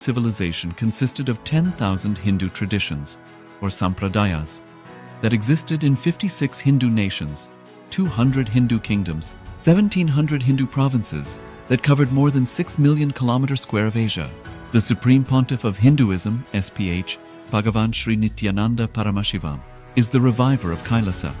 civilization consisted of 10,000 Hindu traditions, or sampradayas, that existed in 56 Hindu nations, 200 Hindu kingdoms, 1,700 Hindu provinces that covered more than 6 million kilometers square of Asia. The Supreme Pontiff of Hinduism, SPH, Bhagavan Sri Nithyananda Paramashivoham, is the reviver of KAILASA,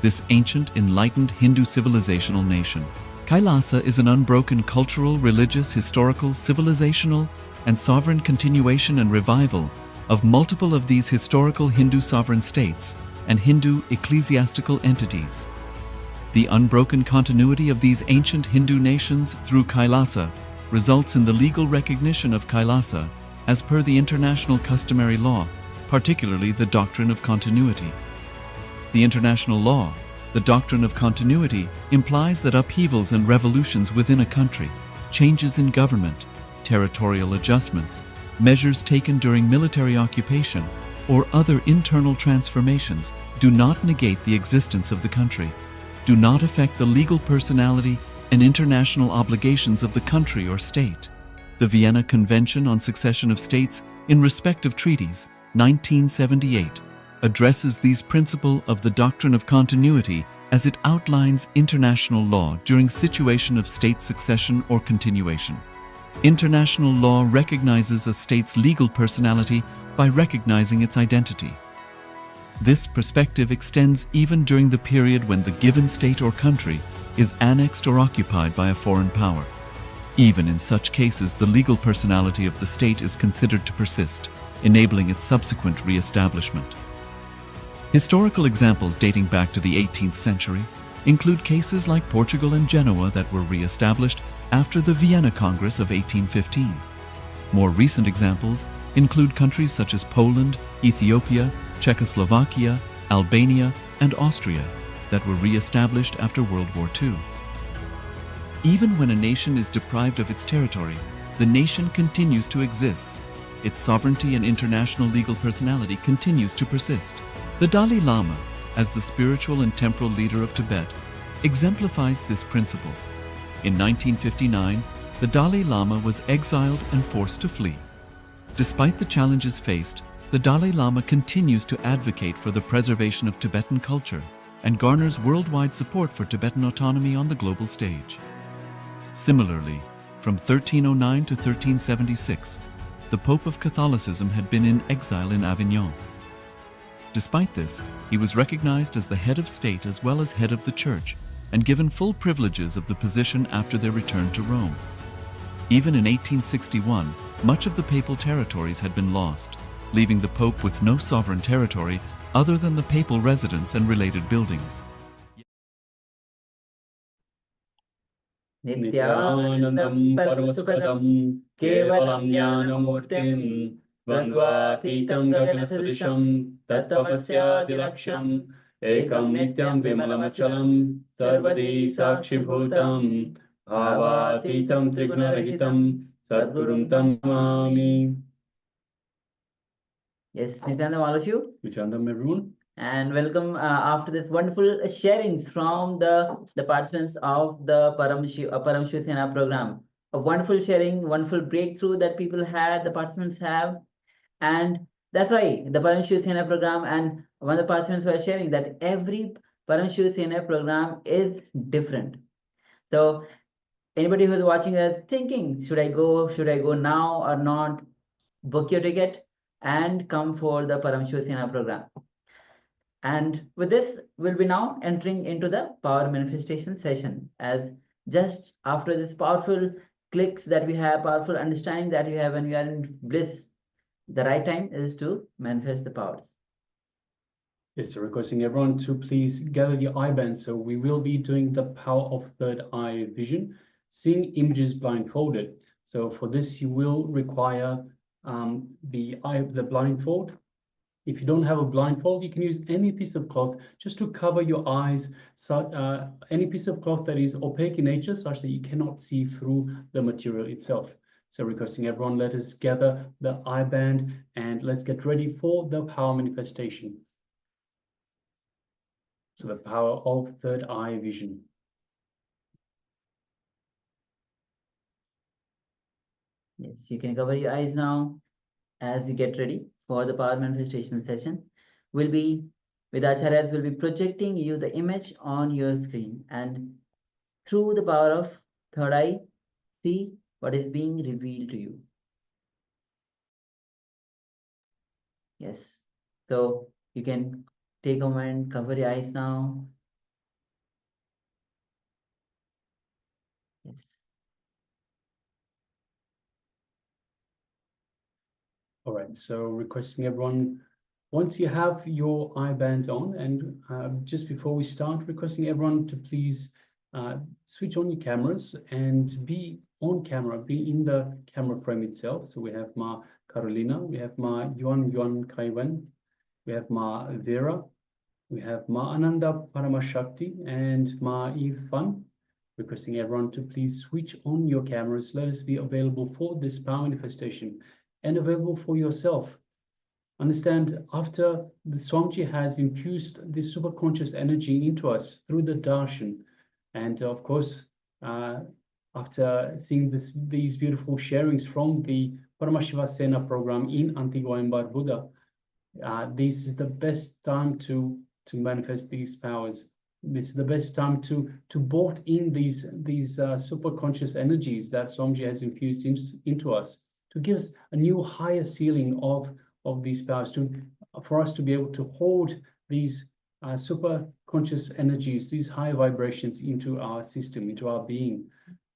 this ancient, enlightened Hindu civilizational nation. KAILASA is an unbroken cultural, religious, historical, civilizational, and sovereign continuation and revival of multiple of these historical Hindu sovereign states and Hindu ecclesiastical entities. The unbroken continuity of these ancient Hindu nations through KAILASA results in the legal recognition of KAILASA as per the international customary law, particularly the doctrine of continuity. The international law, the doctrine of continuity, implies that upheavals and revolutions within a country, changes in government, territorial adjustments, measures taken during military occupation, or other internal transformations do not negate the existence of the country, do not affect the legal personality and international obligations of the country or state. The Vienna Convention on Succession of States in Respect of Treaties, 1978, addresses these principles of the doctrine of continuity as it outlines international law during situation of state succession or continuation. International law recognizes a state's legal personality by recognizing its identity. This perspective extends even during the period when the given state or country is annexed or occupied by a foreign power. Even in such cases, the legal personality of the state is considered to persist, enabling its subsequent re-establishment. Historical examples dating back to the 18th century include cases like Portugal and Genoa that were re-established after the Vienna Congress of 1815. More recent examples include countries such as Poland, Ethiopia, Czechoslovakia, Albania, and Austria that were re-established after World War II. Even when a nation is deprived of its territory, the nation continues to exist. Its sovereignty and international legal personality continues to persist. The Dalai Lama, as the spiritual and temporal leader of Tibet, exemplifies this principle. In 1959, the Dalai Lama was exiled and forced to flee. Despite the challenges faced, the Dalai Lama continues to advocate for the preservation of Tibetan culture and garners worldwide support for Tibetan autonomy on the global stage. Similarly, from 1309 to 1376, the Pope of Catholicism had been in exile in Avignon. Despite this, he was recognized as the head of state as well as head of the church and given full privileges of the position after their return to Rome. Even in 1861, much of the papal territories had been lost, leaving the Pope with no sovereign territory other than the papal residence and related buildings. Nithyanandam Paramasukadam Kevalam Jnanamurtim Vandvatitam Gaganasrisham Tattvamasya Ekam Nityam Vimalamachalam Sarvadi Sakshibhutam Bhavatitam Trigunarahitam Sadgurum Tamami. Yes, Nithyananda, all of you. Nithyanandam, everyone. And welcome after this wonderful sharings from the participants of the Paramashivoham program. A wonderful sharing, wonderful breakthrough that people had, the participants have. And that's why the Paramashivoham program, and one of the participants were sharing that every Paramashivoham program is different. So anybody who is watching us thinking, should I go now or not, book your ticket and come for the Paramashivoham program. And with this, we'll be now entering into the power manifestation session, as just after this powerful clicks that we have, powerful understanding that we have when we are in bliss, the right time is to manifest the powers. Yes, so requesting everyone to please gather the eye band. So we will be doing the power of third eye vision, seeing images blindfolded. So for this, you will require the blindfold. If you don't have a blindfold, you can use any piece of cloth just to cover your eyes, any piece of cloth that is opaque in nature such that you cannot see through the material itself. So requesting everyone, let us gather the eye band and let's get ready for the power manifestation. So the power of third eye vision. Yes, you can cover your eyes now as you get ready for the power manifestation session. We'll be, with Acharyas, will be projecting you the image on your screen, and through the power of third eye, see what is being revealed to you. Yes. So you can take a moment, cover your eyes now. Yes. All right, so requesting everyone, once you have your eye bands on, and just before we start, requesting everyone to please switch on your cameras and be on camera, be in the camera frame itself. So we have Ma Carolina, we have Ma Yuan Kaiwan, we have Ma Vera, we have Ma Ananda Paramashakti, and Ma Eve Fan. Requesting everyone to please switch on your cameras. Let us be available for this power manifestation and available for yourself. Understand, after the Swamiji has infused this superconscious energy into us through the darshan, and of course, after seeing these beautiful sharings from the Paramashivoham program in Antigua and Barbuda, this is the best time to manifest these powers. This is the best time to bolt in these super conscious energies that Swamiji has infused into us, to give us a new higher ceiling of these powers, for us to be able to hold these super conscious energies, these high vibrations into our system, into our being.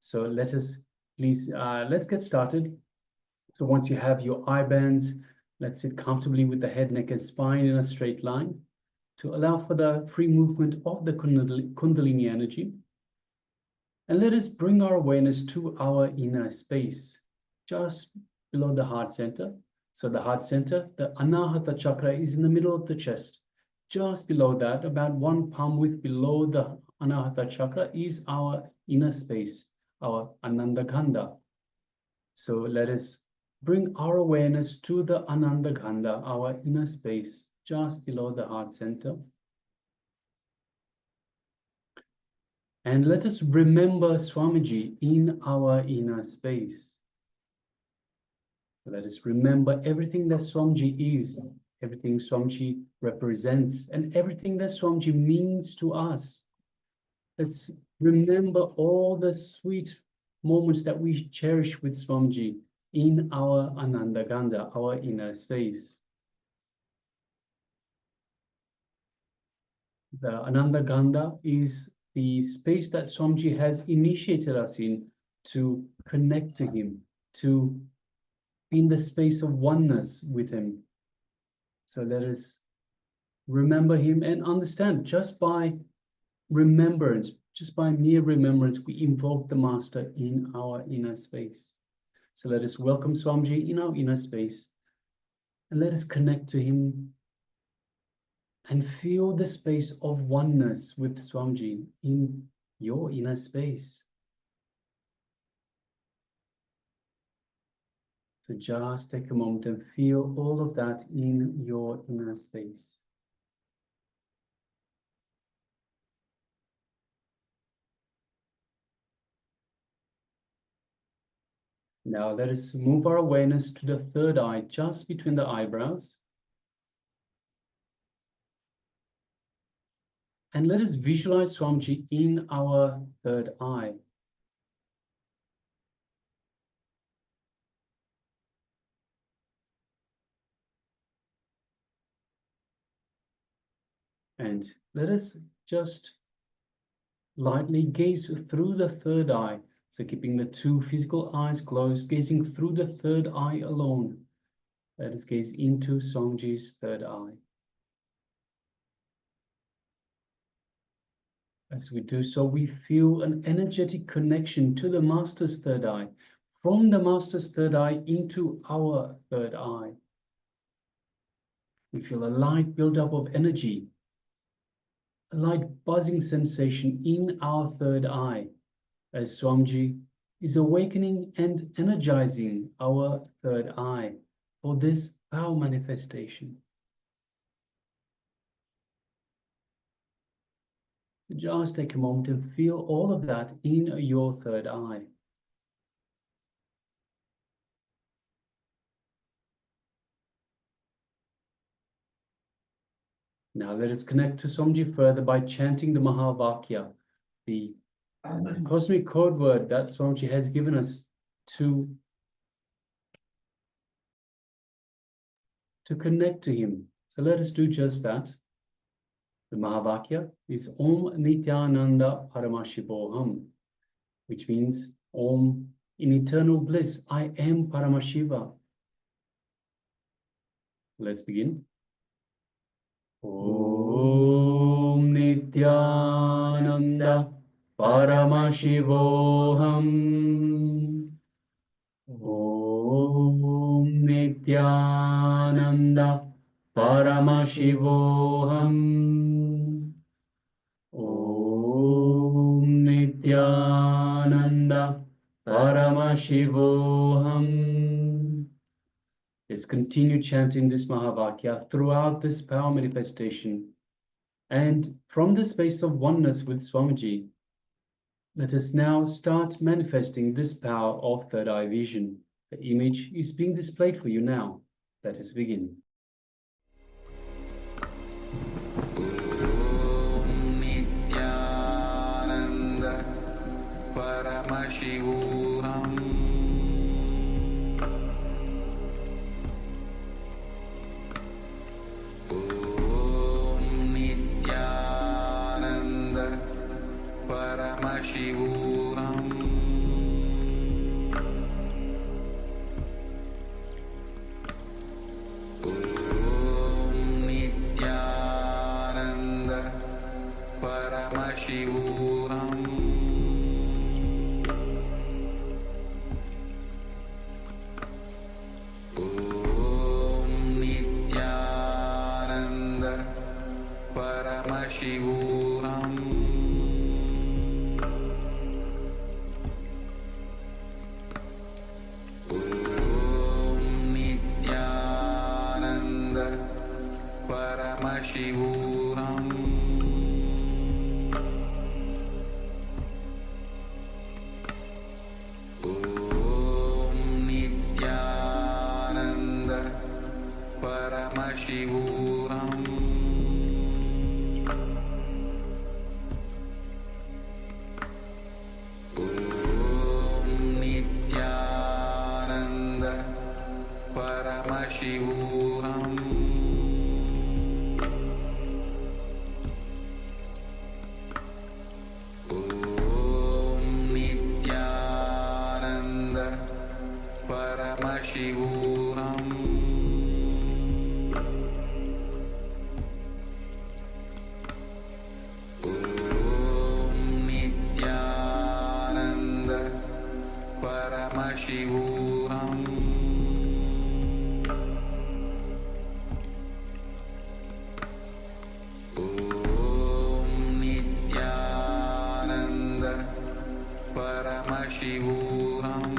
So let us please let's get started. So once you have your eye bands, let's sit comfortably with the head, neck, and spine in a straight line to allow for the free movement of the Kundalini energy. And let us bring our awareness to our inner space, just below the heart center. So the heart center, the Anahata chakra, is in the middle of the chest. Just below that, about 1 palm width below the Anahata chakra, is our inner space, our Ananda Gandha. So let us bring our awareness to the Ananda Gandha, our inner space, just below the heart center. And let us remember Swamiji in our inner space. Let us remember everything that Swamiji is, everything Swamiji represents, and everything that Swamiji means to us. Let's remember all the sweet moments that we cherish with Swamiji in our Ananda Gandha, our inner space. The Ananda Gandha is the space that Swamiji has initiated us in to connect to him, to be in the space of oneness with him. So let us remember him and understand, just by remembrance, just by mere remembrance, we invoke the Master in our inner space. So let us welcome Swamiji in our inner space, and let us connect to him and feel the space of oneness with Swamiji in your inner space. So just take a moment and feel all of that in your inner space. Now let us move our awareness to the third eye, just between the eyebrows. And let us visualize Swamiji in our third eye. And let us just lightly gaze through the third eye. So keeping the two physical eyes closed, gazing through the third eye alone. Let us gaze into Swamiji's third eye. As we do so, we feel an energetic connection to the Master's third eye, from the Master's third eye into our third eye. We feel a light buildup of energy, a light buzzing sensation in our third eye, as Swamiji is awakening and energizing our third eye for this power manifestation. So just take a moment and feel all of that in your third eye. Now let us connect to Swamiji further by chanting the Mahavakya, the cosmic code word that Swamiji has given us to connect to him. So let us do just that. The Mahavakya is Om Nithyananda Paramashivoham, which means Om, in eternal bliss, I am Paramashiva. Let's begin. Om Nithyananda Paramashivoham. Om Nithyananda Paramashivoham. Om Nithyananda Paramashivoham. Let's continue chanting this Mahavakya throughout this power manifestation. And from the space of oneness with Swamiji, let us now start manifesting this power of third eye vision. The image is being displayed for you now. Let us begin. Om Nithyananda Paramashivoham. Om Nithyananda Paramashivoham. Om Nithyananda Paramashivoham. Om Nithyananda Paramashivoham. Om Nithyananda Paramashivoham. Om Nithyananda Paramashivoham. Om Nithyananda Paramashivoham. Om Nithyananda Paramashivoham. Om Nithyananda Paramashivoham. Om Nithyananda Paramashivoham. Om Nithyananda Paramashivoham.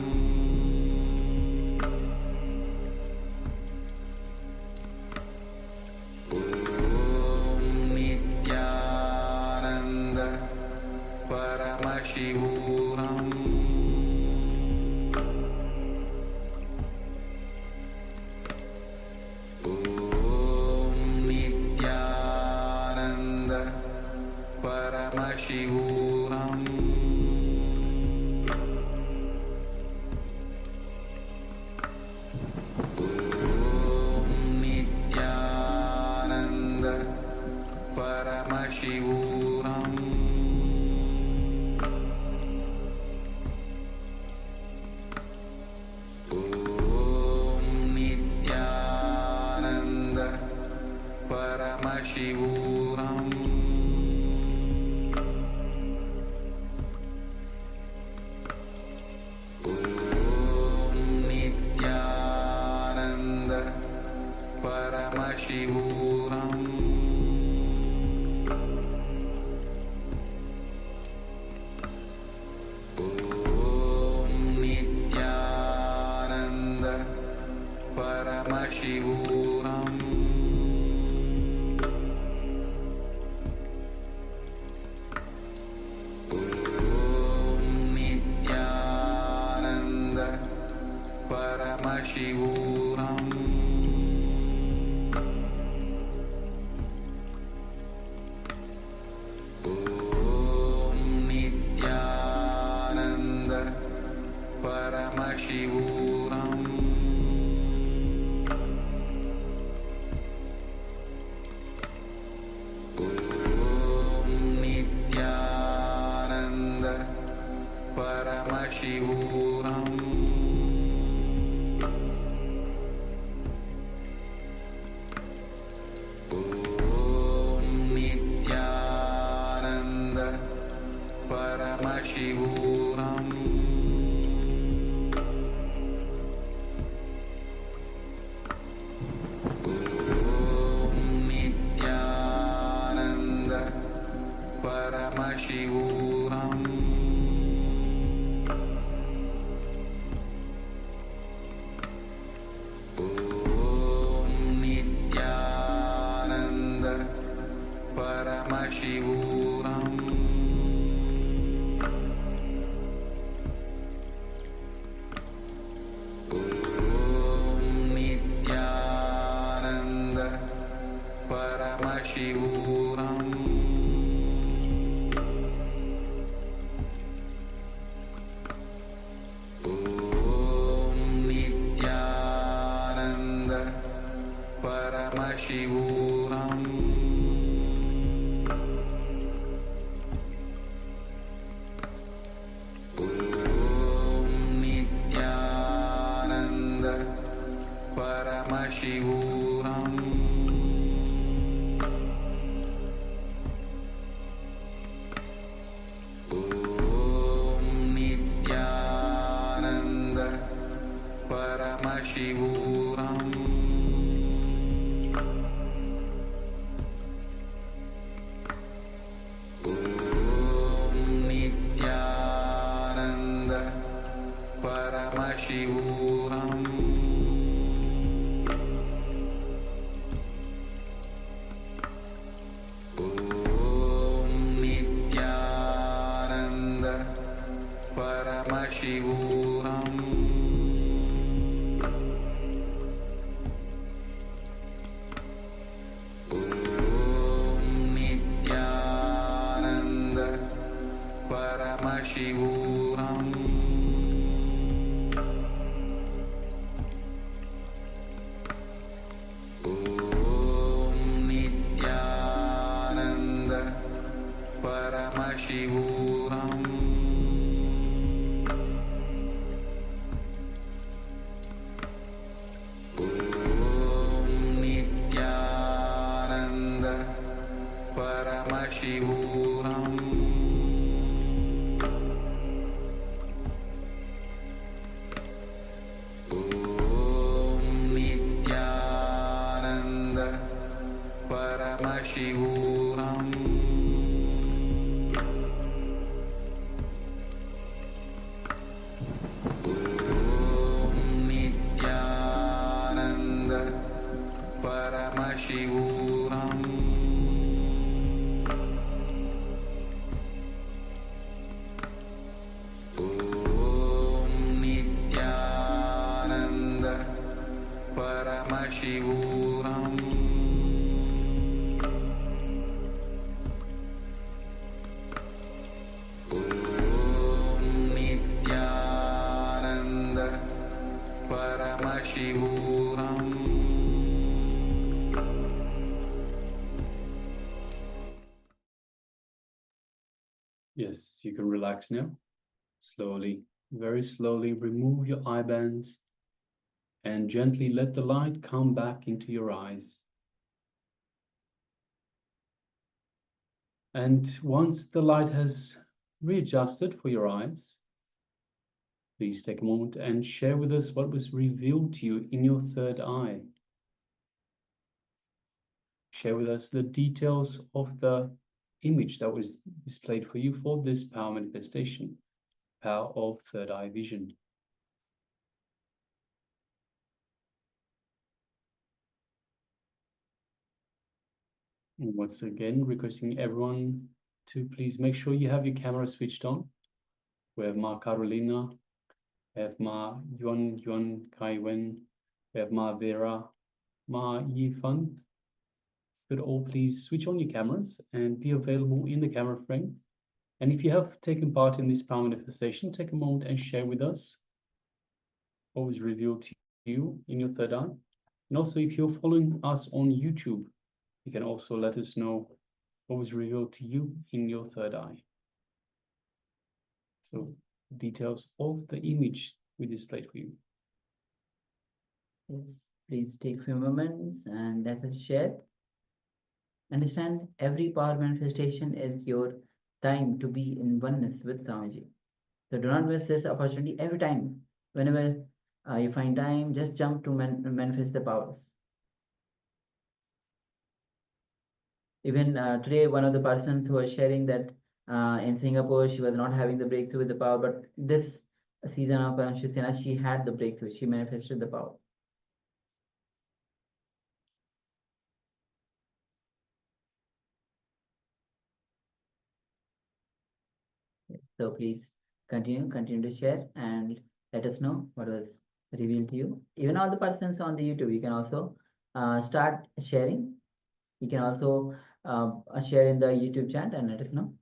Om Nithyananda Paramashivoham. Om Nithyananda Paramashivoham. Om Nithyananda Paramashivoham. Om Nithyananda Paramashivoham. Om Nithyananda Paramashivoham. Om Nithyananda Paramashivoham. Paramashivoham Om Nithyananda Paramashivoham Om Nithyananda Paramashivoham Om Nithyananda Paramashivoham Om Nithyananda Paramashivoham Om Nithyananda Paramashivoham Om Nithyananda Paramashivoham Om Nithyananda Paramashivoham Om Nithyananda Paramashivoham Om Nithyananda Paramashivoham Om Nithyananda Paramashivoham Om Nithyananda Paramashivoham Om Nithyananda Paramashivoham Yes, you can relax now. Slowly, very slowly remove your eye bands and gently let the light come back into your eyes. And once the light has readjusted for your eyes, please take a moment and share with us what was revealed to you in your third eye. Share with us the details of the image that was displayed for you for this power manifestation, power of third eye vision. And once again, requesting everyone to please make sure you have your camera switched on. We have Ma Carolina, we have Ma Yuan Kai Wen, we have Ma Vera, Ma Yifan. Could all please switch on your cameras and be available in the camera frame. And if you have taken part in this power manifestation, take a moment and share with us what was revealed to you in your third eye. And also, if you're following us on YouTube, you can also let us know what was revealed to you in your third eye. So, details of the image we displayed for you. Yes, please take a few moments and let us share. Understand every power manifestation is your time to be in oneness with Swamiji. So do not miss this opportunity every time. Whenever you find time, just jump to manifest the powers. Even today, one of the persons who was sharing that in Singapore, she was not having the breakthrough with the power, but this season of Paramashivoham, she had the breakthrough. She manifested the power. So please continue to share and let us know what was revealed to you. Even all the persons on the YouTube, you can also start sharing You can also share in the YouTube chat and let us know.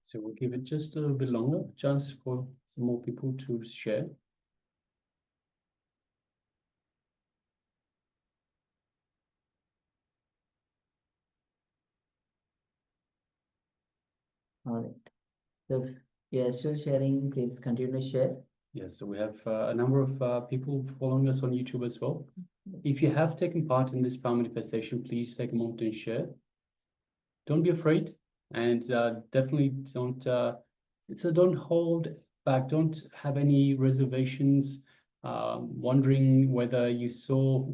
So we'll give it just a little bit longer, just for some more people to share. All right. So if you are still sharing, please continue to share. Yes, so we have a number of people following us on YouTube as well. If you have taken part in this power manifestation, please take a moment and share. Don't be afraid, and definitely don't don't hold back. Don't have any reservations. Wondering whether you saw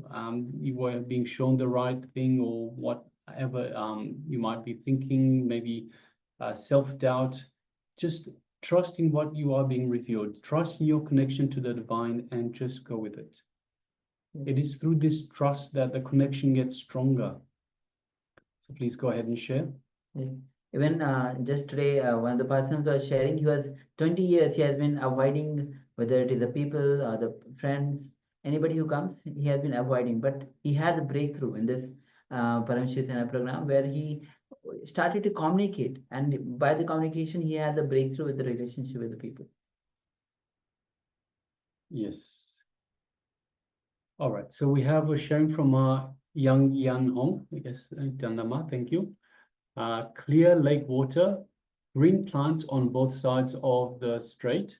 you were being shown the right thing or whatever you might be thinking. Maybe self-doubt. Just trusting what you are being revealed. Trusting your connection to the divine, and just go with it. It is through this trust that the connection gets stronger. So please go ahead and share. Even just today, one of the persons was sharing, he was 20 years, he has been avoiding, whether it is the people or the friends, anybody who comes, he has been avoiding. But he had a breakthrough in this Paramashivoham program where he started to communicate. And by the communication, he had the breakthrough with the relationship with the people. Yes. All right. So we have a sharing from Yang Yan Hong. I guess Dandama, thank you. Clear lake water, green plants on both sides of the strait.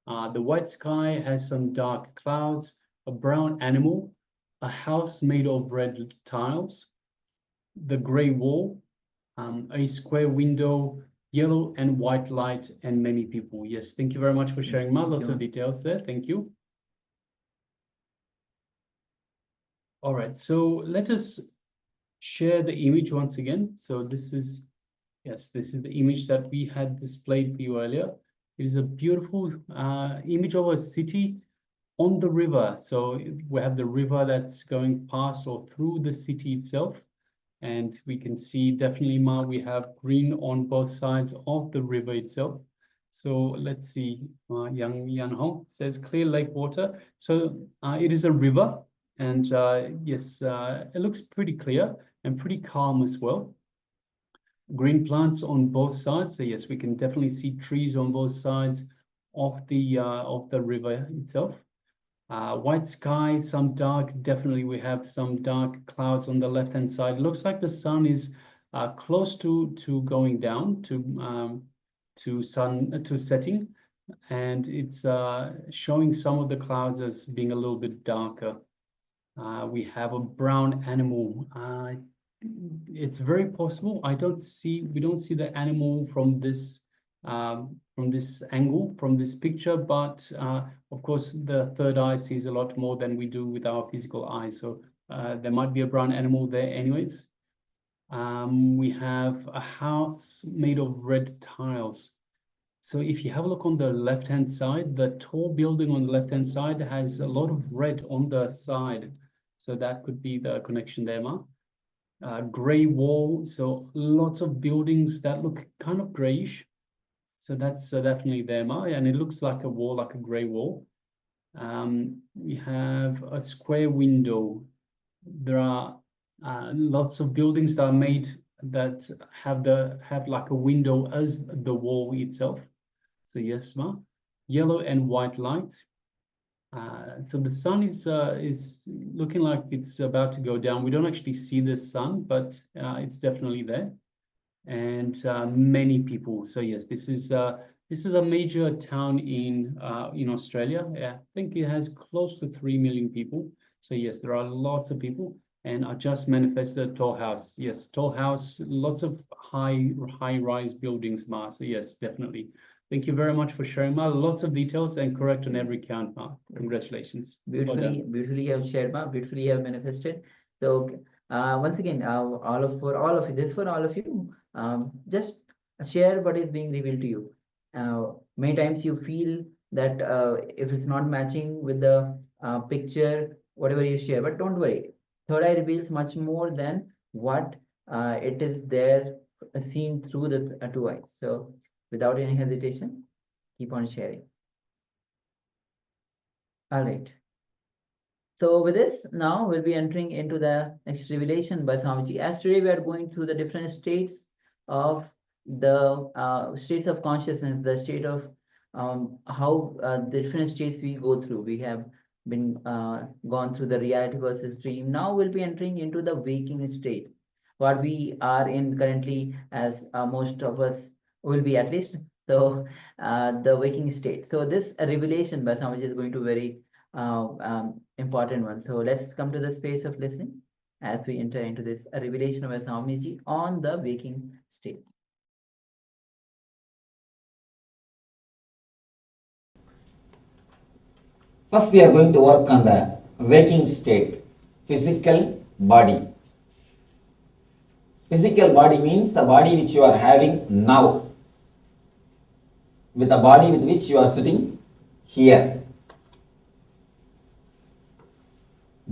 The white sky has some dark clouds, a brown animal, a house made of red tiles, the gray wall, a square window, yellow and white light, and many people. Yes, thank you very much for sharing, Ma. Lots of details there. Thank you. All right, so let us share the image once again. So this is, yes, this is the image that we had displayed for you earlier. It is a beautiful image of a city on the river. So we have the river that's going past or through the city itself. And we can see definitely, Ma, we have green on both sides of the river itself. So let's see, Yang Yan Hong says clear lake water. So it is a river. And yes, it looks pretty clear and pretty calm as well. Green plants on both sides. So yes, we can definitely see trees on both sides of the river itself. White sky, some dark. Definitely, we have some dark clouds on the left-hand side. It looks like the sun is close to going down to setting, and it's showing some of the clouds as being a little bit darker. We have a brown animal. It's very possible. We don't see the animal from this angle, from this picture, but of course the third eye sees a lot more than we do with our physical eye. So there might be a brown animal there anyways. We have a house made of red tiles. So if you have a look on the left-hand side, the tall building on the left-hand side has a lot of red on the side. So that could be the connection there, Ma. Gray wall, so lots of buildings that look kind of grayish. So that's definitely there, Ma, and it looks like a wall, like a gray wall. We have a square window. There are lots of buildings that are made that have like a window as the wall itself. So yes, Ma. Yellow and white light. So the sun is looking like it's about to go down. We don't actually see the sun, but it's definitely there. And many people. So yes, this is a major town in Australia. Yeah, I think it has close to 3 million people. So yes, there are lots of people. And I just manifested a tall house. Yes, tall house, lots of high-rise buildings, Ma. So yes, definitely. Thank you very much for sharing, Ma. Lots of details and correct on every count, Ma. Congratulations. Beautifully, beautifully you have shared, Ma. Beautifully you have manifested. So once again, for all of you, just share what is being revealed to you. Many times you feel that if it's not matching with the picture, whatever you share, but don't worry. Third eye reveals much more than what it is there seen through the two eyes. So without any hesitation, keep on sharing. All right. So with this, now we'll be entering into the next revelation by Swamiji. As today we are going through the different states of the states of consciousness, the state of how the different states we go through. We have been gone through the reality versus dream. Now we'll be entering into the waking state, what we are in currently, as most of us will be at least. So the waking state. So this revelation by Swamiji is going to very important one. So let's come to the space of listening as we enter into this revelation of Swamiji on the waking state. First, we are going to work on the waking state, physical body. Physical body means the body which you are having now, with the body with which you are sitting here.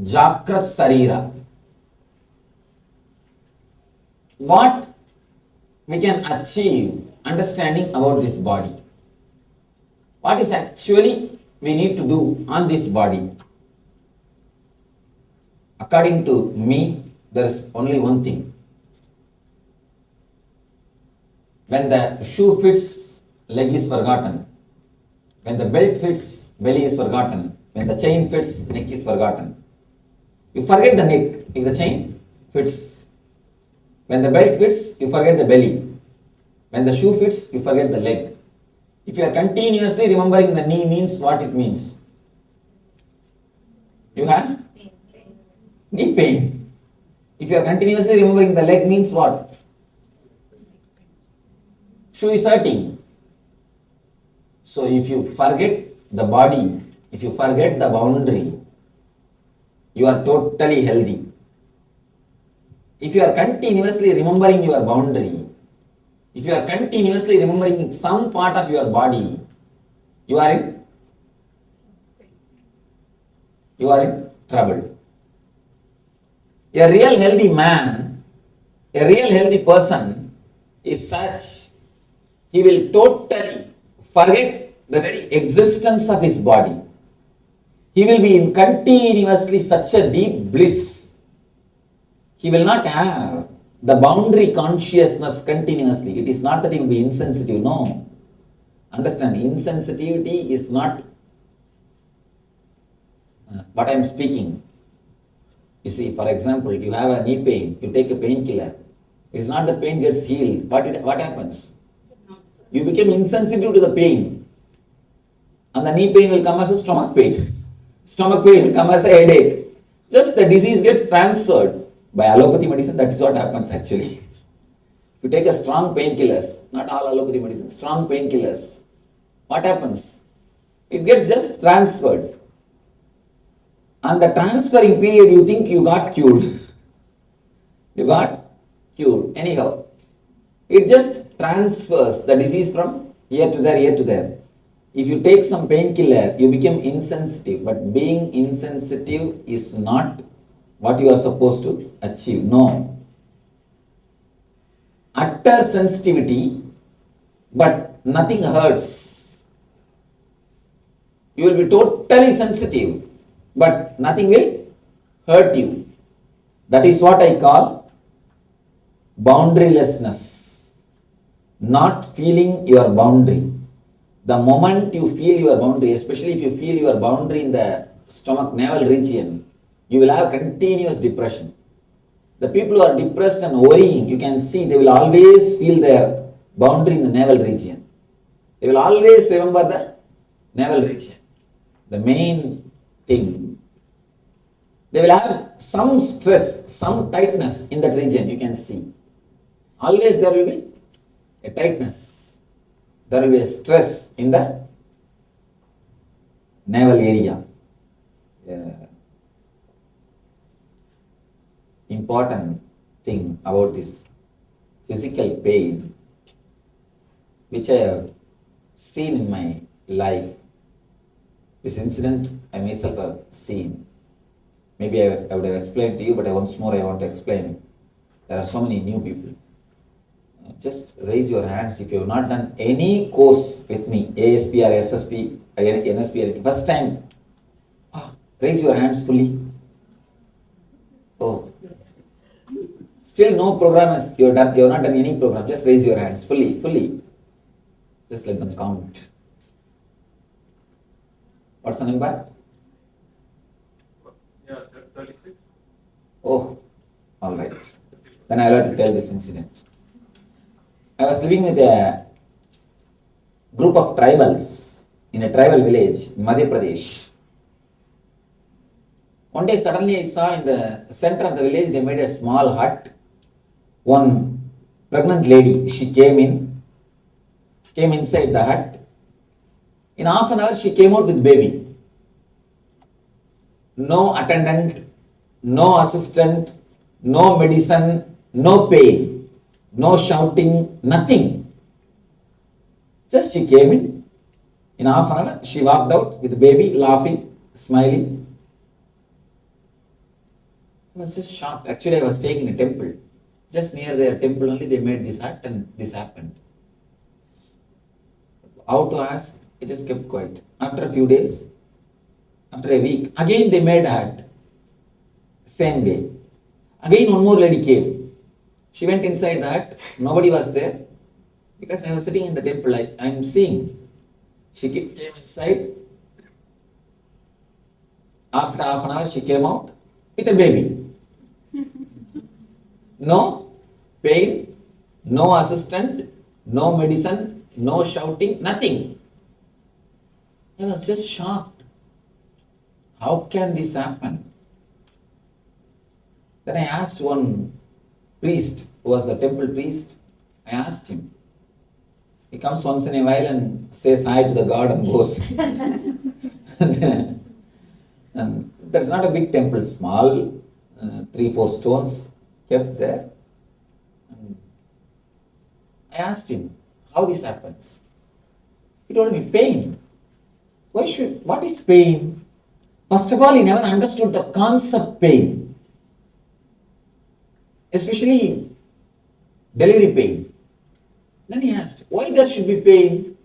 Jakrat Sarira. What we can achieve understanding about this body? What is actually we need to do on this body? According to me, there is only one thing. When the shoe fits, leg is forgotten. When the belt fits, belly is forgotten. When the chain fits, neck is forgotten. You forget the neck if the chain fits. When the belt fits, you forget the belly. When the shoe fits, you forget the leg. If you are continuously remembering the knee means what it means? You have knee pain. If you are continuously remembering the leg means what? Shoe is hurting. So if you forget the body, if you forget the boundary, you are totally healthy. If you are continuously remembering your boundary, if you are continuously remembering some part of your body, you are in trouble. A real healthy man, a real healthy person is such, he will totally forget the very existence of his body. He will be in continuously such a deep bliss. He will not have the boundary consciousness continuously. It is not that he will be insensitive. No. Understand, insensitivity is not what I am speaking. You see, for example, you have a knee pain, you take a painkiller. It is not that pain gets healed. What happens? You become insensitive to the pain. And the knee pain will come as a stomach pain. Stomach pain will come as a headache. Just the disease gets transferred. By allopathy medicine, that is what happens actually. If you take a strong painkillers, not all allopathy medicine, strong painkillers, what happens? It gets just transferred. And the transferring period, you think you got cured. You got cured. Anyhow, it just transfers the disease from here to there, here to there. If you take some painkiller, you become insensitive. But being insensitive is not what you are supposed to achieve. No. Utter sensitivity, but nothing hurts. You will be totally sensitive, but nothing will hurt you. That is what I call boundarylessness. Not feeling your boundary. The moment you feel your boundary, especially if you feel your boundary in the stomach navel region, you will have continuous depression. The people who are depressed and worrying, you can see they will always feel their boundary in the navel region. They will always remember the navel region. The main thing. They will have some stress, some tightness in that region, you can see. Always there will be a tightness. There will be a stress in the navel area. Important thing about this physical pain, which I have seen in my life. This incident I myself have seen. Maybe I would have explained to you, but once more I want to explain. There are so many new people. Just raise your hands if you have not done any course with me, ASP or SSP, NSP, anything. First time, raise your hands fully. Oh, still no programmers. You have not done any program. Just raise your hands fully. Just let them count. What's the number? Yeah, 36. Oh, all right. Then I'll have to tell this incident. I was living with a group of tribals in a tribal village in Madhya Pradesh. One day suddenly I saw in the center of the village they made a small hut. One pregnant lady, she came inside the hut. In half an hour she came out with baby. No attendant, no assistant, no medicine, no pain, no shouting, nothing. Just she came in half an hour, she walked out with the baby, laughing, smiling. I was just shocked. Actually, I was staying in a temple. Just near their temple only they made this hut and this happened. How to ask? I just kept quiet. After a few days, after a week, again they made a hut. Same way. Again one more lady came. She went inside the hut. Nobody was there. Because I was sitting in the temple, I am seeing. She came inside. After half an hour, she came out with a baby. No pain, no assistant, no medicine, no shouting, nothing. I was just shocked. How can this happen? Then I asked one priest, who was the temple priest, I asked him. He comes once in a while and says hi to the god and goes. And there's not a big temple, small, 3-4 stones kept there. And I asked him how this happens. He told me pain. What is pain? First of all, he never understood the concept pain. Especially delivery pain. Then he asked, why there should be pain?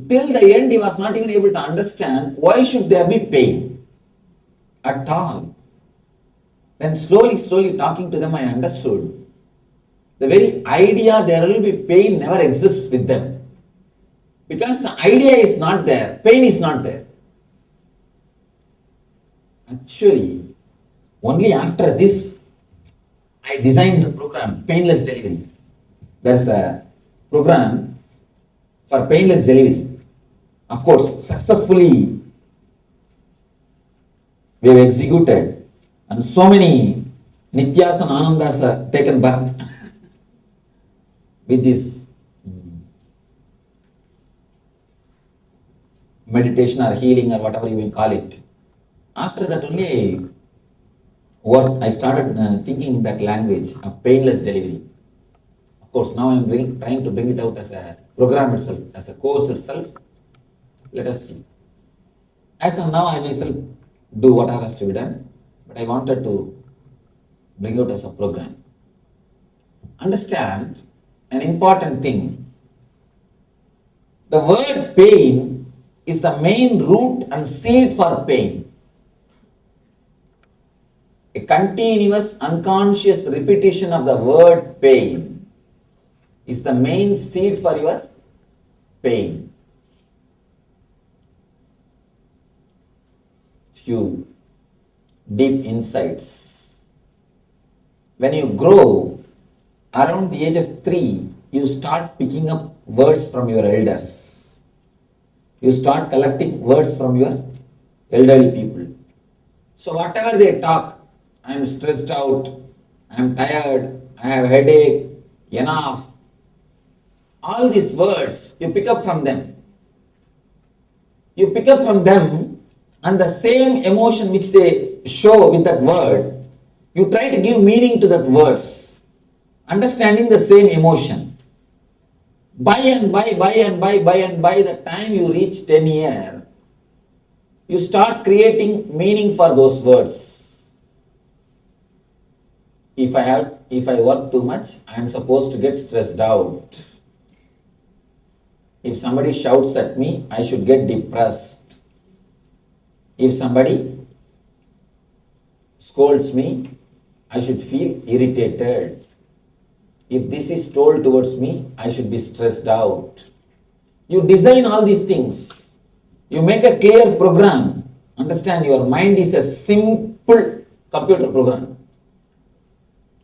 Till the end, he was not even able to understand why should there be pain at all. Then slowly talking to them, I understood. The very idea there will be pain never exists with them. Because the idea is not there, pain is not there. Actually, only after this, I designed the program, Painless Delivery. There's a program for painless delivery. Of course, successfully we have executed, and so many Nityas and Anandas have taken birth with this meditation or healing or whatever you may call it. After that only I started thinking that language of painless delivery. Of course, now I am trying to bring it out as a program itself, as a course itself. Let us see. As of now, I myself do whatever has to be done, but I wanted to bring out as a program. Understand an important thing. The word pain is the main root and seed for pain. A continuous unconscious repetition of the word pain is the main seed for your pain. Few deep insights. When you grow, around the age of 3, you start picking up words from your elders. You start collecting words from your elderly people. So whatever they talk, I am stressed out, I am tired, I have headache, enough. All these words, you pick up from them. You pick up from them, and the same emotion which they show with that word, you try to give meaning to that words, understanding the same emotion. By the time you reach 10 years, you start creating meaning for those words. if I work too much, I am supposed to get stressed out. If somebody shouts at me, I should get depressed. If somebody scolds me, I should feel irritated. If this is told towards me, I should be stressed out. You design all these things. You make a clear program. Understand, your mind is a simple computer program.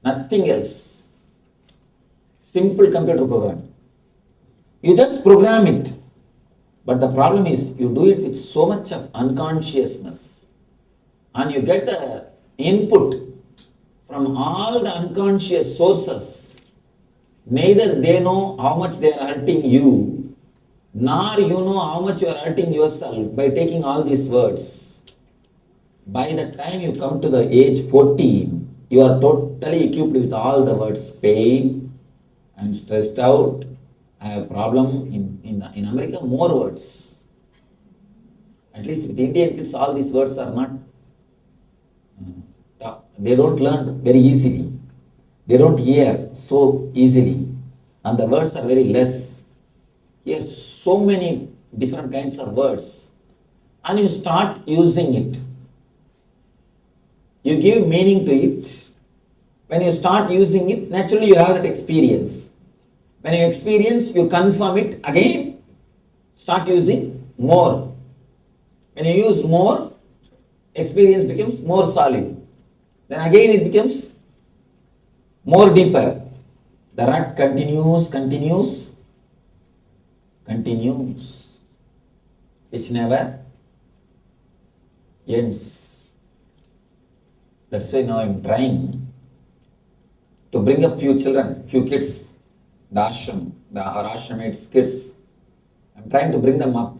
Nothing else. Simple computer program. You just program it. But the problem is, you do it with so much of unconsciousness. And you get the input from all the unconscious sources. Neither they know how much they are hurting you, nor you know how much you are hurting yourself by taking all these words. By the time you come to the age 14, you are totally equipped with all the words. Pain, I am stressed out, I have a problem. In America, more words. At least with Indian kids, all these words are not, they don't learn very easily. They don't hear so easily. And the words are very less. Yes, so many different kinds of words. And you start using it. You give meaning to it. When you start using it, naturally you have that experience. When you experience, you confirm it again, start using more. When you use more, experience becomes more solid. Then again it becomes more deeper. The rut continues, which never ends. That's why now I'm trying to bring up few children, few kids, the ashrammates kids. I'm trying to bring them up.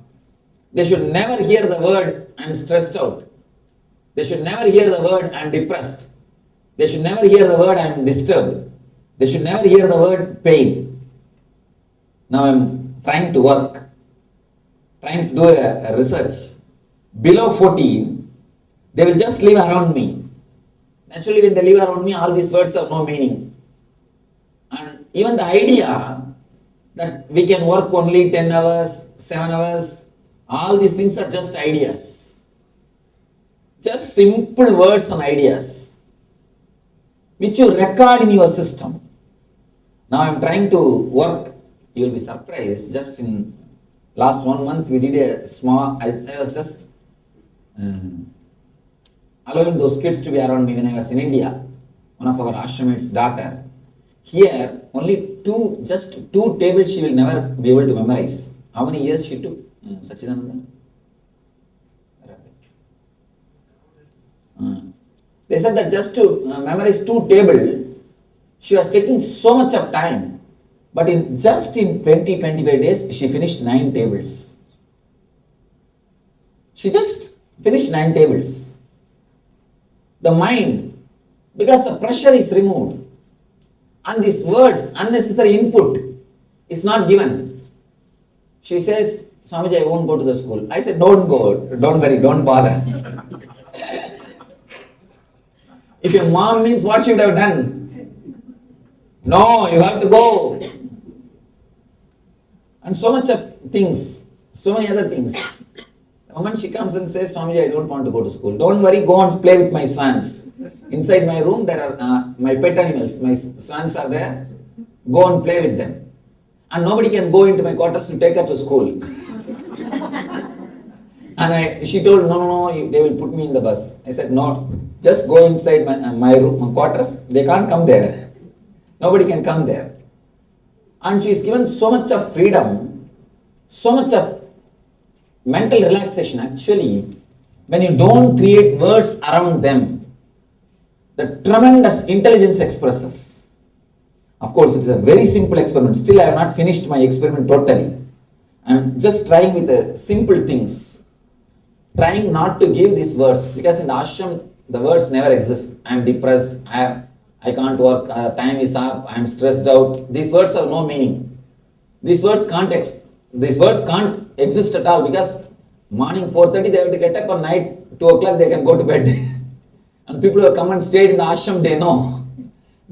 They should never hear the word I'm stressed out. They should never hear the word I'm depressed. They should never hear the word I'm disturbed. They should never hear the word pain. Now I'm trying to work, trying to do a research. Below 14, they will just live around me. Naturally, when they live around me, all these words have no meaning. And even the idea that we can work only 10 hours, 7 hours, all these things are just ideas. Just simple words and ideas, which you record in your system. Now I'm trying to work, you will be surprised, just in last 1 month we did a small, I was just allowing those kids to be around me when I was in India. One of our ashrammates' daughter. Here, only just two tables she will never be able to memorize. How many years she took? Sachidananda? They said that just to memorize 2 tables, she was taking so much of time. But in 20-25 days, she finished 9 tables. She just finished 9 tables. The mind, because the pressure is removed, and these words, unnecessary input, is not given. She says, Swamiji, I won't go to the school. I said, don't go, don't worry, don't bother. If your mom means, what should have done? No, you have to go. And so much of things, so many other things. The moment she comes and says, Swamiji, I don't want to go to school. Don't worry, go and play with my swans. Inside my room, there are my pet animals. My swans are there. Go and play with them. And nobody can go into my quarters to take her to school. And she told, no, they will put me in the bus. I said, no, just go inside my room, my quarters. They can't come there. Nobody can come there. And she is given so much of freedom, so much of mental relaxation. Actually, when you don't create words around them, the tremendous intelligence expresses. Of course, it is a very simple experiment. Still, I have not finished my experiment totally. I am just trying with the simple things. Trying not to give these words, because in the ashram, the words never exist. I am depressed, I can't work, time is up, I am stressed out. These words have no meaning. These words can't exist at all, because morning 4:30 they have to get up, or night 2 o'clock they can go to bed. And people who have come and stayed in the ashram, they know.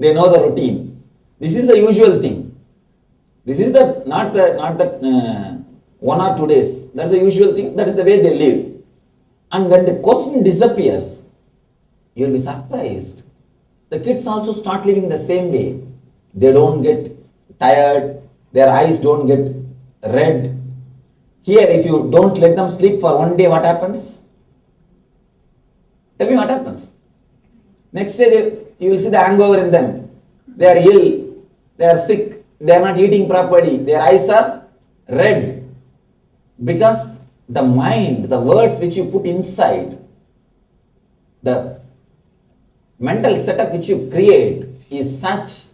They know the routine. This is the usual thing. This is the not the 1 or 2 days. That's the usual thing. That is the way they live. And when the question disappears, you will be surprised. The kids also start living the same way. They don't get tired. Their eyes don't get red. Here, if you don't let them sleep for 1 day, what happens? Tell me what happens. Next day, you will see the hangover in them. They are ill. They are sick. They are not eating properly. Their eyes are red. Because the mind, the words which you put inside, the mental setup which you create is such,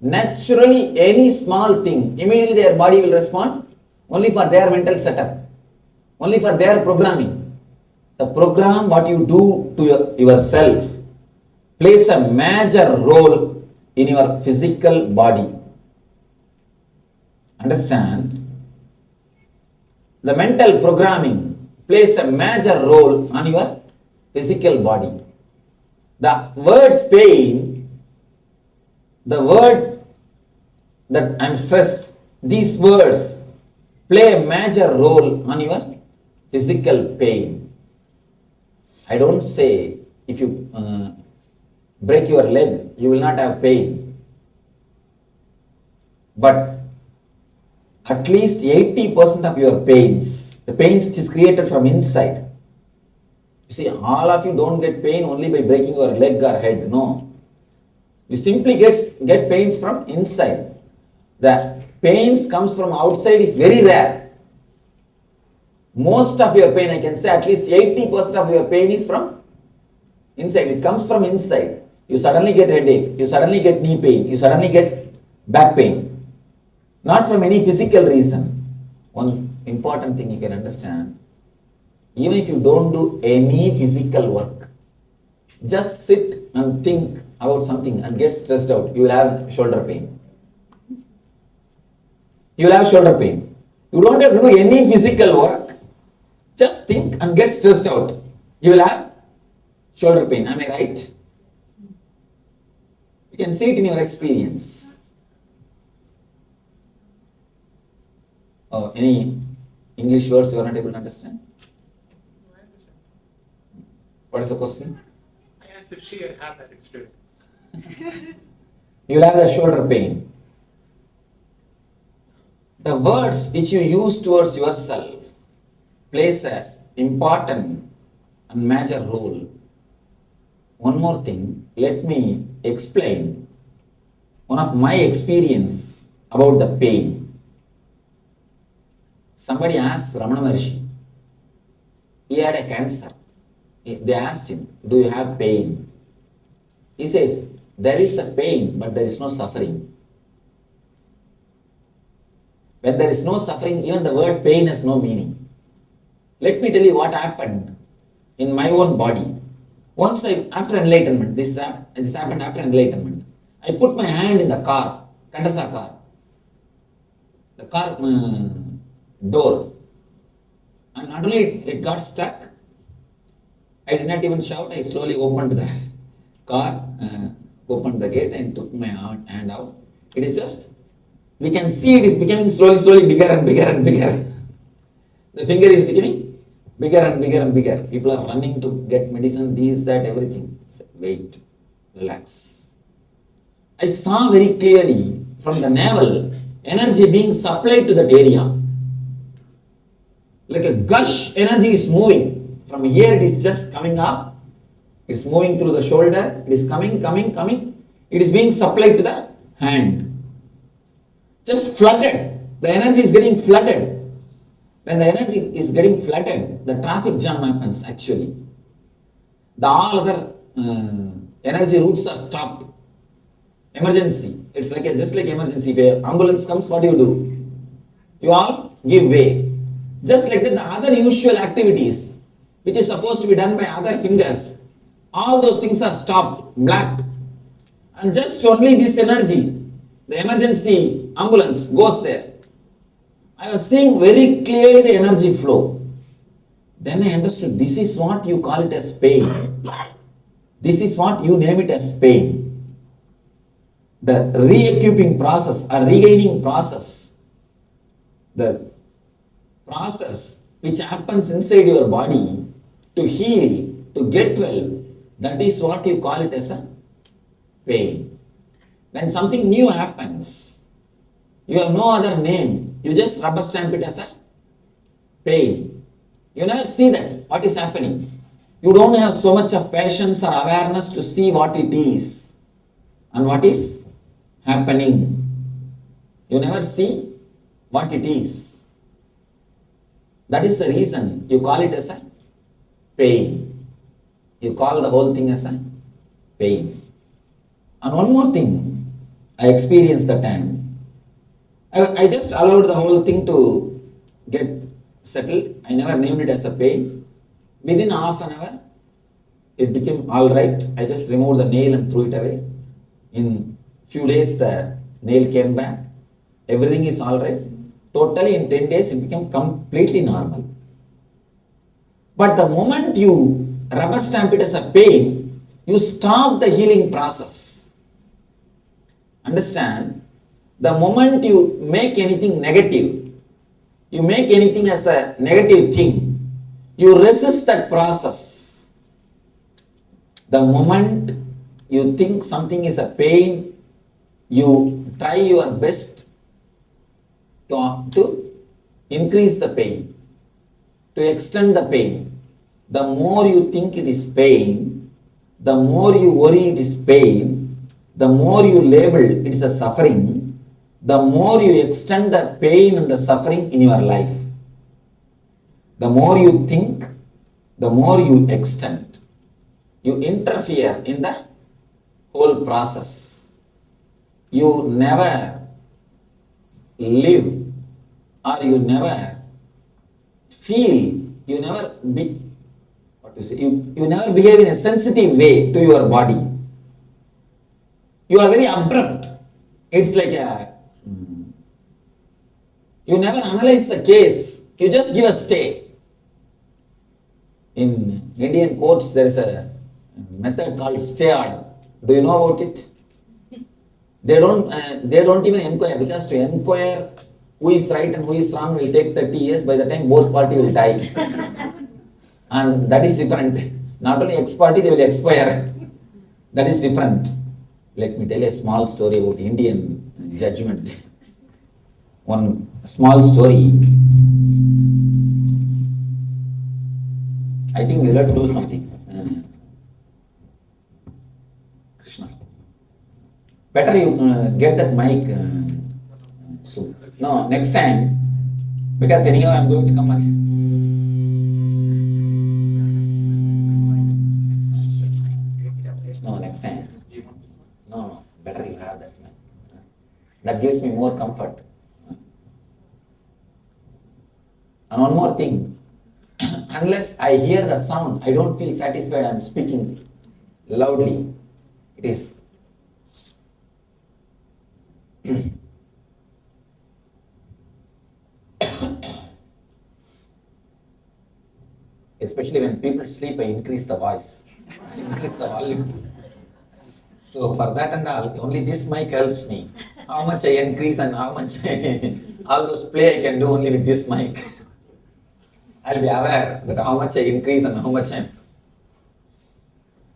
naturally any small thing, immediately their body will respond only for their mental setup, only for their programming. The program what you do to yourself plays a major role in your physical body. Understand? The mental programming plays a major role on your physical body. The word pain, the word that I am stressed, these words play a major role on your physical pain. I don't say if you break your leg, you will not have pain. But at least 80% of your pains, the pains which is created from inside. You see, all of you don't get pain only by breaking your leg or head. No. You simply get pains from inside. The pains comes from outside is very rare. Most of your pain, I can say at least 80% of your pain is from inside. It comes from inside. You suddenly get headache, you suddenly get knee pain, you suddenly get back pain. Not from any physical reason. One important thing you can understand, even if you don't do any physical work, just sit and think about something and get stressed out, you will have shoulder pain. You will have shoulder pain. You don't have to do any physical work, just think and get stressed out. You will have shoulder pain. Am I right? You can see it in your experience. Oh, any English words you are not able to understand? I understand. What is the question? I asked if she had had that experience. You will have the shoulder pain. The words which you use towards yourself plays an important and major role. One more thing, let me explain one of my experience about the pain. Somebody asked Ramana Maharshi, he had a cancer. They asked him, do you have pain? He says, there is a pain, but there is no suffering. When there is no suffering, even the word pain has no meaning. Let me tell you what happened in my own body. Once after enlightenment, this happened after enlightenment, I put my hand in the car, KAILASA car. The car door, and not only it got stuck, I did not even shout. I slowly opened the car, opened the gate and took my hand out. It is just, we can see it is becoming slowly bigger and bigger and bigger. The finger is becoming bigger and bigger and bigger. People are running to get medicine, this, that, everything. I said, wait, relax. I saw very clearly from the navel energy being supplied to that area. Like a gush, energy is moving. From here it is just coming up. It's moving through the shoulder. It is coming. It is being supplied to the hand. Just flooded. The energy is getting flooded. When the energy is getting flooded, the traffic jam happens actually. The all other energy routes are stopped. Emergency. It's like just like emergency. If ambulance comes, what do? You all give way. Just like that, the other usual activities, which is supposed to be done by other fingers, all those things are stopped, black. And just only this energy, the emergency ambulance goes there. I was seeing very clearly the energy flow. Then I understood, this is what you call it as pain. This is what you name it as pain. the re-equipping process or regaining process, the process which happens inside your body to heal, to get well, that is what you call it as a pain. When something new happens, you have no other name, you just rubber stamp it as a pain. You never see that, what is happening. You don't have so much of patience or awareness to see what it is and what is happening. You never see what it is. That is the reason you call it as a pain. You call the whole thing as a pain. And one more thing I experienced that time. I just allowed the whole thing to get settled. I never named it as a pain. Within half an hour, it became all right. I just removed the nail and threw it away. In few days, the nail came back. Everything is all right. Totally in 10 days, it became completely normal. But the moment you rubber stamp it as a pain, you stop the healing process. Understand? The moment you make anything negative, you make anything as a negative thing, you resist that process. The moment you think something is a pain, you try your best to increase the pain, to extend the pain. The more you think it is pain, the more you worry it is pain, the more you label it is a suffering, the more you extend the pain and the suffering in your life. The more you think, the more you extend. You interfere in the whole process. You never live or you never feel, you never be, you never behave in a sensitive way to your body. You are very abrupt. It's like you never analyze the case. You just give a stay. In Indian courts, there is a method called stay order. Do you know about it? They don't even inquire, because to inquire who is right and who is wrong will take 30 years. By the time both parties will die. And that is different. Not only ex party, they will expire. That is different. Let me tell you a small story about Indian judgment. One small story. I think we will have to do something. Krishna. Better you get that mic soon. No, next time. Because anyhow I am going to come again. No, next time. No, better you have that. That gives me more comfort. And one more thing. Unless I hear the sound, I don't feel satisfied. I am speaking loudly. It is. Especially when people sleep, I increase the voice. I increase the volume. So for that and all, only this mic helps me. How much I increase and how much all those play I can do only with this mic. I'll be aware that how much I increase and how much I...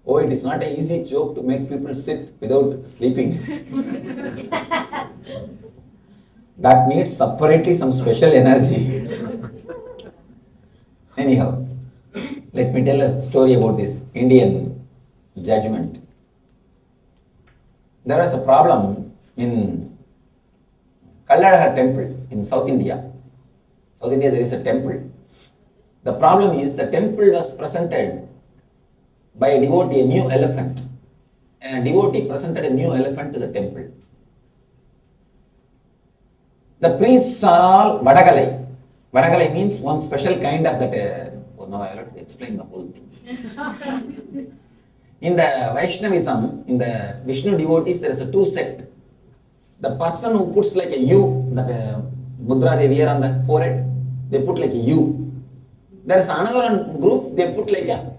Oh, it is not an easy joke to make people sit without sleeping. That needs separately some special energy. Anyhow, let me tell a story about this Indian judgment. There was a problem in Kailasa temple in South India. South India, there is a temple. The problem is the temple was presented by a devotee, a new elephant. A devotee presented a new elephant to the temple. The priests are all Vadagalai. Vadagalai means one special kind of that. Now I have to explain the whole thing. In the Vaishnavism, in the Vishnu devotees, there is a two sect. The person who puts like a U, the Mudra they wear on the forehead, they put like a U. There is another group, they put like a...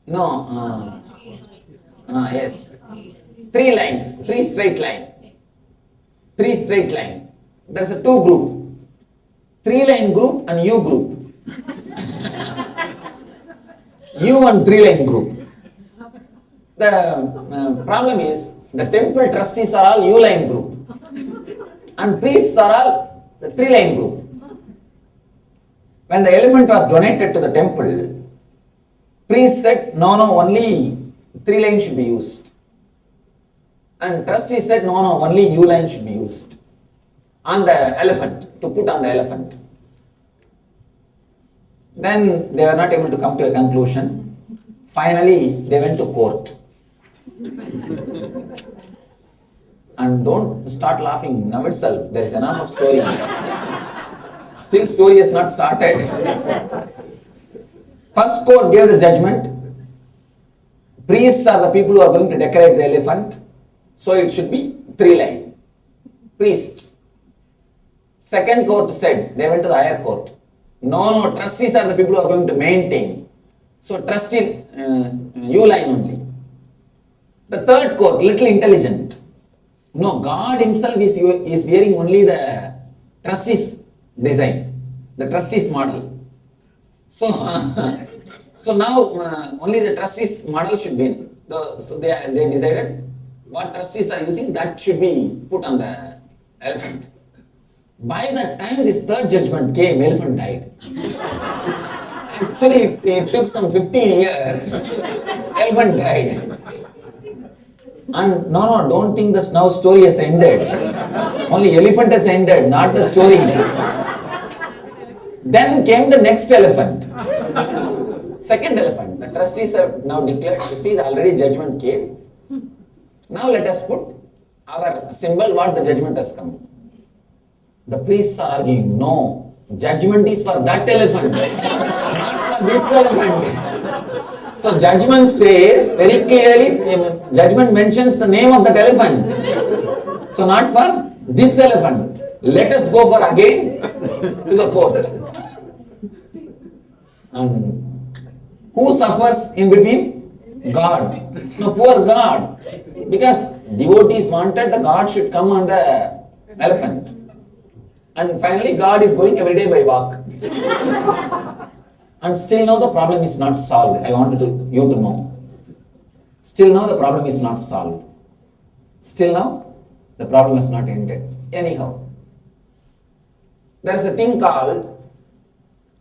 No, yes. Three lines, three straight line. Three straight line. There's a two group. 3-line group and U group. U and 3-line group. The problem is the temple trustees are all U-line group and priests are all the 3-line group. When the elephant was donated to the temple, priest said, no, only 3-line should be used. And trustee said, no, only U-line should be used on the elephant, to put on the elephant. Then they were not able to come to a conclusion. Finally, they went to court. And don't start laughing now itself. There is enough of story. Still story has not started. First court gave the judgment. Priests are the people who are going to decorate the elephant. So it should be 3-line. Priests. Second court said, they went to the higher court. No, trustees are the people who are going to maintain. So trustee, U-line only. The third court, little intelligent. No, God himself is wearing only the trustees design, the trustees model. So, so now only the trustees model should win. So they decided what trustees are using, that should be put on the elephant. By the time this third judgment came, elephant died. Actually, it took some 15 years. Elephant died. And no, don't think this now story has ended. Only elephant has ended, not the story. Then came the next elephant. Second elephant. The trustees have now declared, you see, the already judgment came. Now let us put our symbol, what the judgment has come. The priests are arguing, no, judgment is for that elephant, not for this elephant. So judgment says very clearly, judgment mentions the name of that elephant. So not for this elephant. Let us go for again to the court. And who suffers in between? God. No, poor God. Because devotees wanted the God should come on the elephant. And finally God is going every day by walk. And still now the problem is not solved. I wanted you to know. Still now the problem is not solved. Still now the problem has not ended. Anyhow, there is a thing called,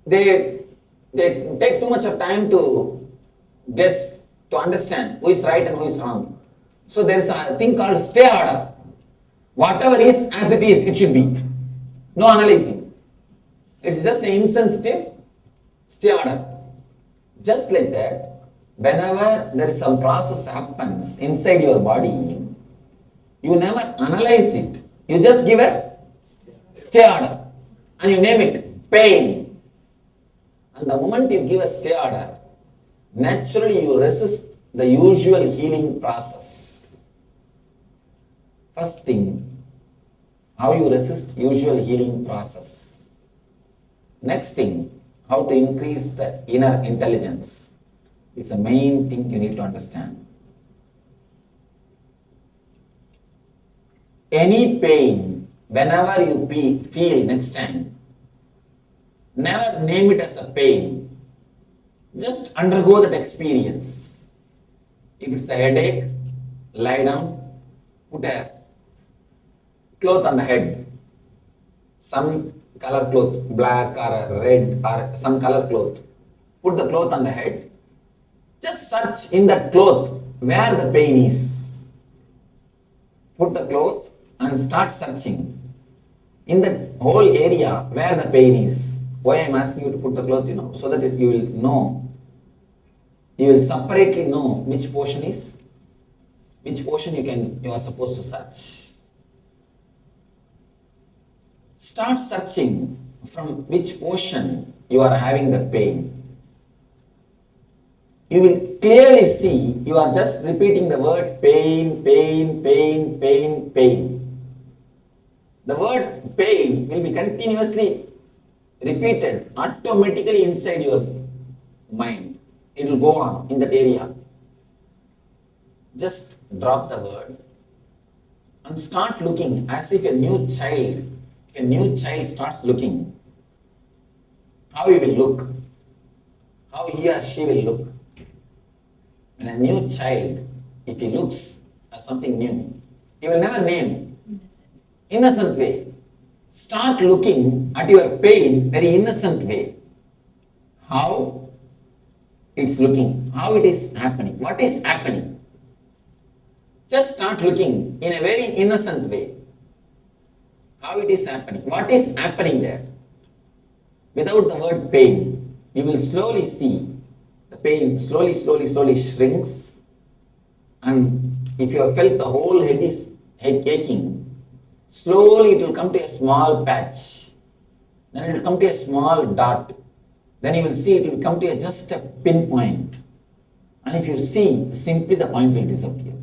they take too much of time to guess, to understand who is right and who is wrong. So there is a thing called stay order. Whatever is as it is, it should be. No analyzing. It's just an insensitive stay order. Just like that, whenever there is some process happens inside your body, you never analyze it. You just give a stay order and you name it pain. And the moment you give a stay order, naturally you resist the usual healing process. First thing, how you resist usual healing process. Next thing, how to increase the inner intelligence. It's the main thing you need to understand. Any pain, whenever you feel next time, never name it as a pain. Just undergo that experience. If it's a headache, lie down, put a cloth on the head, some color cloth, black or red or some color cloth. Put the cloth on the head. Just search in that cloth where the pain is. Put the cloth and start searching in the whole area where the pain is. Why I am asking you to put the cloth, so that you will know. You will separately know which portion you are supposed to search. Start searching from which portion you are having the pain. You will clearly see you are just repeating the word pain, pain, pain, pain, pain. The word pain will be continuously repeated automatically inside your mind. It will go on in that area. just drop the word and start looking as if a new child starts looking, how he will look, how he or she will look. When a new child, if he looks as something new, he will never name. Innocent way. Start looking at your pain very innocent way. How it's looking, how it is happening, what is happening. Just start looking in a very innocent way. How it is happening, what is happening there. Without the word pain, you will slowly see the pain slowly shrinks, and if you have felt the whole head is aching, slowly it will come to a small patch, then it will come to a small dot, then you will see it will come to just a pinpoint, and if you see, simply the point will disappear.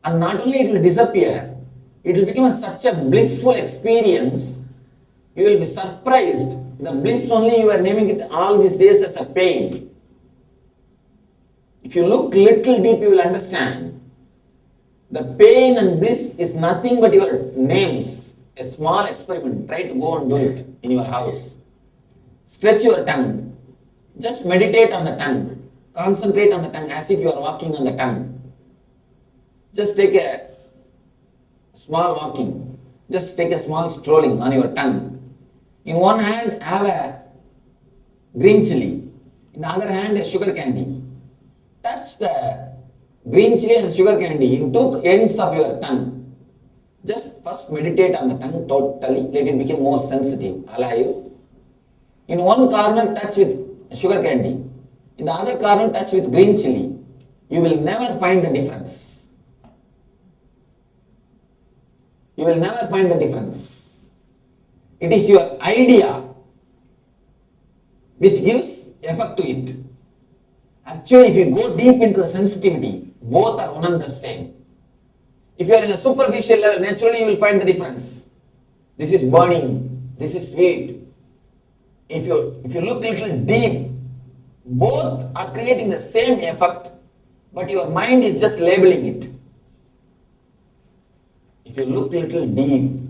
And not only it will disappear, it will become such a blissful experience, you will be surprised. The bliss only you are naming it all these days as a pain. If you look little deep, you will understand. The pain and bliss is nothing but your names. A small experiment. Try to go and do it in your house. Stretch your tongue. Just meditate on the tongue. Concentrate on the tongue as if you are walking on the tongue. Just take a small walking. Just take a small strolling on your tongue. In one hand, have a green chili. In the other hand, a sugar candy. Touch the green chili and sugar candy in two ends of your tongue. Just first meditate on the tongue totally. Let it become more sensitive, alive. In one corner, touch with sugar candy. In the other corner, touch with green chili. You will never find the difference. You will never find the difference. It is your idea which gives effect to it. Actually, if you go deep into the sensitivity, both are one and the same. If you are in a superficial level, naturally you will find the difference. This is burning, this is sweet. If you look a little deep, both are creating the same effect, but your mind is just labeling it. If you look a little deep,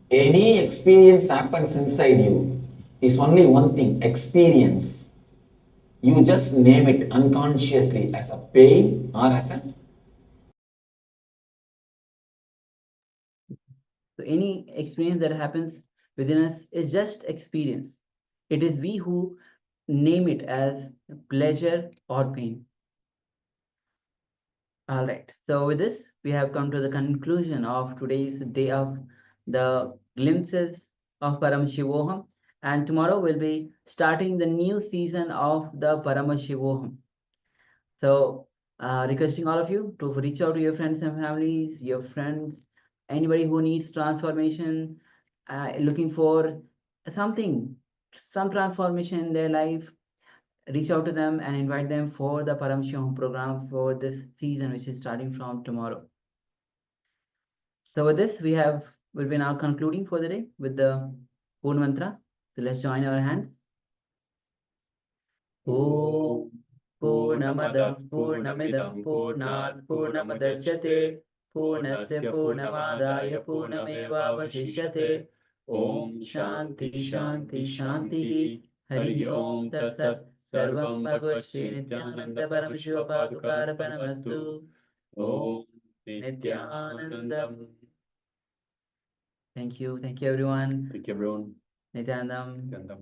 any experience happens inside you is only one thing, experience. You just name it unconsciously as a pain or as a... So any experience that happens within us is just experience. It is we who name it as pleasure or pain. All right. So with this, we have come to the conclusion of today's day of the glimpses of Paramashivoham. And tomorrow we'll be starting the new season of the Paramashivoham. So requesting all of you to reach out to your friends and families, your friends, anybody who needs transformation, looking for something, some transformation in their life, reach out to them and invite them for the Paramashivoham program for this season, which is starting from tomorrow. So with this, we'll be now concluding for the day with the Purna Mantra. So let's join our hands. Om Purnamada Purnamidam Purnat Purnamadachyate Purnasya Purnamadaya Purnamevavashishyate. Om Shanti Shanti Shanti Hari Om Tat Sat Sarvam Bhagavad Shri Nithyananda Paramashivopadukarapanastu. Om Nithyanandam. Thank you everyone. Thank you, everyone. Nithyanandam. Nithyanandam.